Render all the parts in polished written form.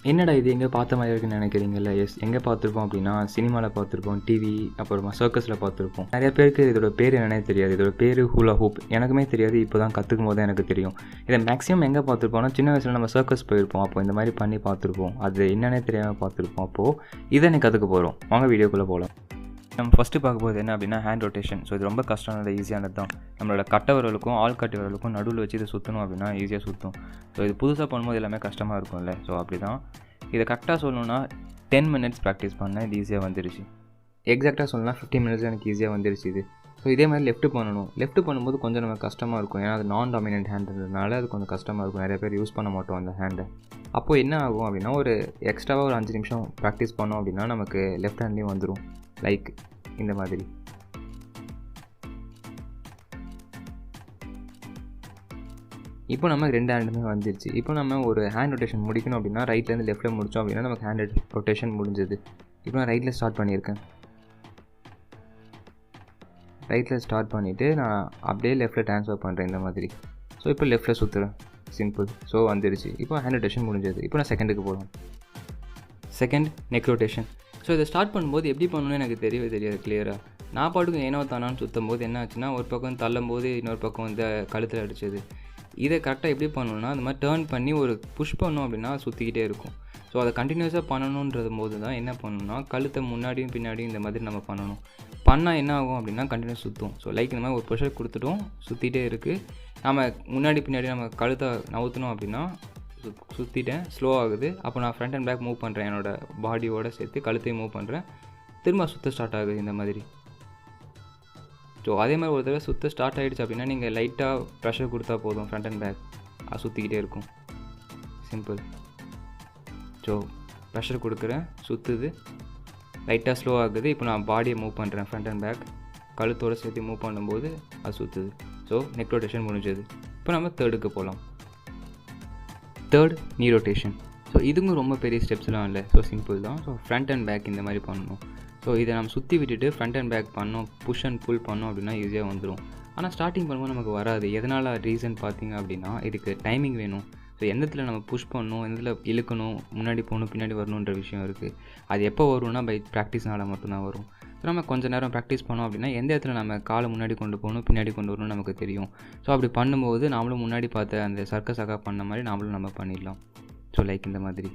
என்னடா இது எங்கே பார்த்த மாதிரி இருக்குன்னு நினைக்கிறீங்கல்ல? எஸ், எங்கே பார்த்துருப்போம் அப்படின்னா சினிமாவில் பார்த்துருப்போம், டிவி, அப்புறமா சர்க்கஸில் பார்த்துருப்போம். நிறைய பேருக்கு இதோட பேர் என்னன்னே தெரியாது. இதோட பேர் ஹூலா ஹூப். எனக்குமே தெரியாது, இப்போ தான் கற்றுக்கும் போது தான் எனக்கு தெரியும். இதை மேக்ஸிமம் எங்கே பார்த்துருப்போம்னா சின்ன வயசில் நம்ம சர்க்கஸ் போயிருப்போம், அப்போ இந்த மாதிரி பண்ணி பார்த்துருப்போம். அது என்னன்னே தெரியாமல் பார்த்துருப்போம். அப்போது இதை நீ கற்றுக்க போகிறோம். வாங்க வீடியோக்குள்ளே போகலாம். நம்ம ஃபஸ்ட்டு பார்க்க போகிறது என்ன அப்படின்னா ஹேண்ட் ரொட்டேஷன். ஸோ இது ரொம்ப கஷ்டமானது, ஈஸியானது தான். நம்மளோட கட்டை விரலுக்கும் ஆள் கட்டை விரலுக்கும் நடுவில் வச்சு இதை சுற்றணும் அப்படின்னா ஈஸியாக சுற்றும். ஸோ இது புதுசாக பண்ணும்போது எல்லாமே கஷ்டமாக இருக்கும்ல. ஸோ அப்படி தான் இதை கரெக்டாக சொல்லணுன்னா 10 minutes ப்ராக்டிஸ் பண்ணேன், இது ஈஸியாக வந்துருச்சு. எக்ஸாக்டாக சொல்லணும்னா 15 minutes எனக்கு ஈஸியாக வந்துருச்சு இது. ஸோ இதே மாதிரி லெஃப்ட்டு பண்ணணும். லெஃப்ட்டு பண்ணும்போது கொஞ்சம் நம்ம கஷ்டமாக இருக்கும், ஏன்னா அது நான் டாமினன்ட் ஹேண்டுன்றதுனால அது கொஞ்சம் கஷ்டமாக இருக்கும். நிறைய பேர் யூஸ் பண்ண மாட்டோம் அந்த ஹேண்டை. அப்போது என்ன ஆகும் அப்படின்னா ஒரு எக்ஸ்ட்ராவாக ஒரு 5 நிமிஷம் ப்ராக்டிஸ் பண்ணோம் அப்படின்னா நமக்கு லெஃப்ட் ஹேண்ட்லேயும் வந்துடும். லைக் இந்த மாதிரி. இப்போ நம்ம 2 ஹேண்டுமே வந்துருச்சு. இப்போ நம்ம ஒரு ஹேண்ட் ரொட்டேஷன் முடிக்கணும் அப்படின்னா ரைட்லேருந்து லெஃப்ட்டில் முடித்தோம் அப்படின்னா நமக்கு ஹேண்ட் ரொட்டேஷன் முடிஞ்சது. இப்போ நான் ரைட்டில் ஸ்டார்ட் பண்ணியிருக்கேன். ரைட்டில் ஸ்டார்ட் பண்ணிவிட்டு நான் அப்படியே லெஃப்ட்டில் ட்ரான்ஸ்ஃபர் பண்ணுறேன் இந்த மாதிரி. ஸோ இப்போ லெஃப்ட்டில் சுற்றுறேன், சிம்பிள். ஸோ வந்துருச்சு. இப்போ ஹேண்ட் ரொட்டேஷன் முடிஞ்சது. இப்போ நான் செகண்டுக்கு போகலாம். Second neck rotation. ஸோ இதை ஸ்டார்ட் பண்ணும்போது எப்படி பண்ணணும்னு எனக்கு தெரியவே தெரியாது கிளியராக. நான் பாட்டுக்கு ஏனோ தானான்னு சுற்றும் போது என்ன ஆச்சுன்னா ஒரு பக்கம் தள்ளும் போது இன்னொரு பக்கம் இந்த கழுத்தில் அடிச்சது. இதை கரெக்டாக எப்படி பண்ணணும்னா அந்த மாதிரி டேர்ன் பண்ணி ஒரு புஷ் பண்ணோம் அப்படின்னா சுற்றிக்கிட்டே இருக்கும். ஸோ அதை கண்டினியூஸாக பண்ணணுன்றது போது தான் என்ன பண்ணணும்னா கழுத்தை முன்னாடியும் பின்னாடியும் இந்த மாதிரி நம்ம பண்ணணும். பண்ணால் என்ன ஆகும் அப்படின்னா கண்டினியூஸ் சுற்றும். ஸோ லைக் இந்த மாதிரி ஒரு ப்ரெஷர் கொடுத்துட்டோம், சுற்றிகிட்டே இருக்குது. நம்ம முன்னாடி பின்னாடி நம்ம கழுத்தை நவுத்தணும் அப்படின்னா சுற்றிட்டேன், ஸ்லோ ஆகுது. அப்போ நான் ஃப்ரண்ட் அண்ட் பேக் மூவ் பண்ணுறேன், என்னோடய பாடியோடு சேர்த்து கழுத்தையும் மூவ் பண்ணுறேன், திரும்ப சுற்ற ஸ்டார்ட் ஆகுது இந்த மாதிரி. ஸோ அதே மாதிரி ஒரு தடவை சுற்ற ஸ்டார்ட் ஆகிடுச்சு அப்படின்னா நீங்கள் லைட்டாக ப்ரெஷர் கொடுத்தா போதும், ஃப்ரண்ட் அண்ட் பேக் அது சுற்றிக்கிட்டே இருக்கும், சிம்பிள். ஸோ ப்ரெஷர் கொடுக்குறேன், சுற்றுது, லைட்டாக ஸ்லோ ஆகுது. இப்போ நான் பாடியை மூவ் பண்ணுறேன், ஃப்ரண்ட் அண்ட் பேக் கழுத்தோடு சேர்த்து மூவ் பண்ணும்போது அது சுற்றுது. ஸோ நெக் ரொட்டேஷன் முடிஞ்சது. இப்போ நம்ம தேர்டுக்கு போகலாம். தேர்ட் நீ ரொட்டேஷன். ஸோ இதுவும் ரொம்ப பெரிய ஸ்டெப்ஸ்லாம் இல்லை, ஸோ சிம்பிள் தான். ஸோ ஃப்ரண்ட் அண்ட் பேக் இந்த மாதிரி பண்ணணும். ஸோ இதை நம்ம சுற்றி விட்டுட்டு ஃப்ரண்ட் அண்ட் பேக் பண்ணோம், புஷ் அண்ட் புல் பண்ணோம் அப்படின்னா ஈஸியாக வந்துடும். ஆனால் ஸ்டார்டிங் பண்ணும்போது நமக்கு வராது. எதனால் ரீசன் பார்த்தீங்க அப்படின்னா இதுக்கு டைமிங் வேணும். ஸோ எந்தத்தில் நம்ம புஷ் பண்ணணும், எந்தத்தில் இழுக்கணும், முன்னாடி போகணும், பின்னாடி வரணுன்ற விஷயம் இருக்குது. அது எப்போ வரும்னா பை ப்ராக்டிஸ்னால் மட்டும்தான் வரும். ஸோ நம்ம கொஞ்சம் நேரம் ப்ராக்டிஸ் பண்ணோம் அப்படின்னா எந்த இடத்துல நம்ம காலை முன்னாடி கொண்டு போகணும், பின்னாடி கொண்டு வரணும்னு நமக்கு தெரியும். ஸோ அப்படி பண்ணும்போது நாமளும் முன்னாடி பார்த்த அந்த சர்க்கஸ் அக்கா பண்ண மாதிரி நாமளும் நம்ம பண்ணிடலாம். ஸோ லைக் இந்த மாதிரி.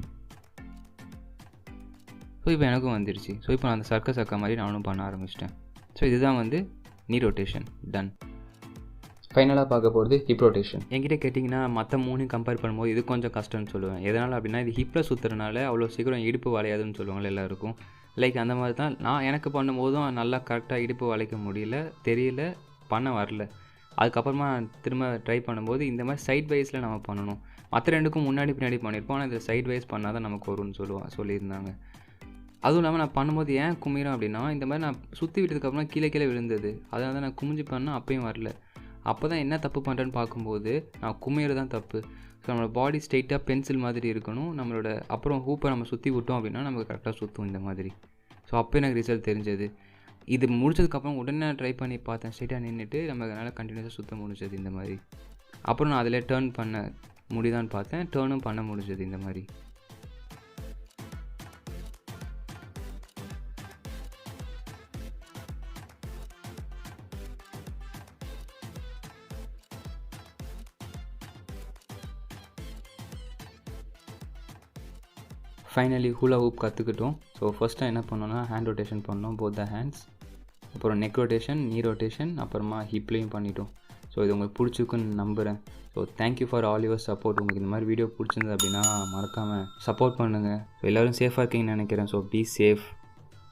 ஸோ இப்போ எனக்கும் வந்துடுச்சு. ஸோ இப்போ நான் அந்த சர்க்கஸ் அக்கா மாதிரி நானும் பண்ண ஆரம்பிச்சிட்டேன். ஸோ இதுதான் வந்து நீ ரொட்டேஷன் டன். ஃபைனலாக பார்க்க போகிறது ஹிப் ரொட்டேஷன். என்கிட்ட கேட்டிங்கன்னா மற்ற 3 கம்பேர் பண்ணும்போது இது கொஞ்சம் கஷ்டம்னு சொல்லுவேன். எதனால் அப்படின்னா இது ஹிப்பில் சுற்றுறதுனால அவ்வளோ சீக்கிரம் இடுப்பு வளையாதுன்னு சொல்லுவாங்க எல்லாருக்கும். லைக் அந்த மாதிரி தான் நான் எனக்கு பண்ணும்போதும் நல்லா கரெக்டாக இடுப்பு வளைக்க முடியல, தெரியல, பண்ண வரல. அதுக்கப்புறமா திரும்ப ட்ரை பண்ணும்போது இந்த மாதிரி சைட் வைஸில் நம்ம பண்ணணும். மற்ற 2க்கும் முன்னாடி பின்னாடி பண்ணியிருப்போம், ஆனால் இதில் சைட் வைஸ் பண்ணால் தான் நமக்கு வரும்னு சொல்லியிருந்தாங்க. அதுவும் இல்லாமல் நான் பண்ணும்போது ஏன் குமிறேன் அப்படின்னா இந்த மாதிரி நான் சுற்றி விட்டதுக்கப்புறம் கீழே விழுந்தது. அதனால தான் நான் குமிஞ்சு பண்ணால் அப்பயும் வரல. அப்போ தான் என்ன தப்பு பண்ணுறேன்னு பார்க்கும்போது நான் குமிறது தான் தப்பு. ஸோ நம்மளோட பாடி ஸ்ட்ரெயிட்டாக பென்சில் மாதிரி இருக்கணும். நம்மளோட அப்புறம் ஹூப்பை நம்ம சுற்றி விட்டோம் அப்படின்னா நமக்கு கரெக்டாக சுற்றும் இந்த மாதிரி. ஸோ அப்போ எனக்கு ரிசல்ட் தெரிஞ்சது. இது முடிச்சதுக்கப்புறம் உடனே ட்ரை பண்ணி பார்த்தேன், ஸ்ட்ரெயிட்டாக நின்றுட்டு நமக்கு அதனால் கண்டினியூஸாக சுற்ற முடிஞ்சது இந்த மாதிரி. அப்புறம் நான் அதில் டேர்ன் பண்ண முடியுதான்னு பார்த்தேன், டேர்னும் பண்ண முடிஞ்சது இந்த மாதிரி. ஃபைனலி ஹூலா ஹூப் கற்றுக்கிட்டோம். ஸோ ஃபஸ்ட்டாக என்ன பண்ணோன்னா ஹேண்ட் ரொட்டேஷன் பண்ணோம், போத் த ஹேண்ட்ஸ். அப்புறம் நெக் ரொட்டேஷன், நீ ரொட்டேஷன், அப்புறமா ஹிப்லேயும் பண்ணிட்டோம். ஸோ இது உங்களுக்கு பிடிச்சிருக்குன்னு நம்புகிறேன். So thank you for all your support. உங்களுக்கு இந்த மாதிரி வீடியோ பிடிச்சிருந்தது அப்படின்னா மறக்காமல் சப்போர்ட் பண்ணுங்கள். ஸோ எல்லோரும் சேஃபாக இருக்கீங்கன்னு நினைக்கிறேன். So be safe.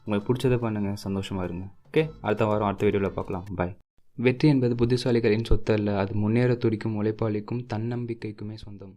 உங்களுக்கு பிடிச்சதை பண்ணுங்கள், சந்தோஷமாக இருங்க. ஓகே, அடுத்த வாரம் அடுத்த வீடியோவில் பார்க்கலாம். பாய். வெற்றி என்பது புத்திசாலிகளின் சொத்து அல்ல, அது முன்னேற துடிக்கும் உழைப்பாளிக்கும் தன்னம்பிக்கைக்குமே சொந்தம்.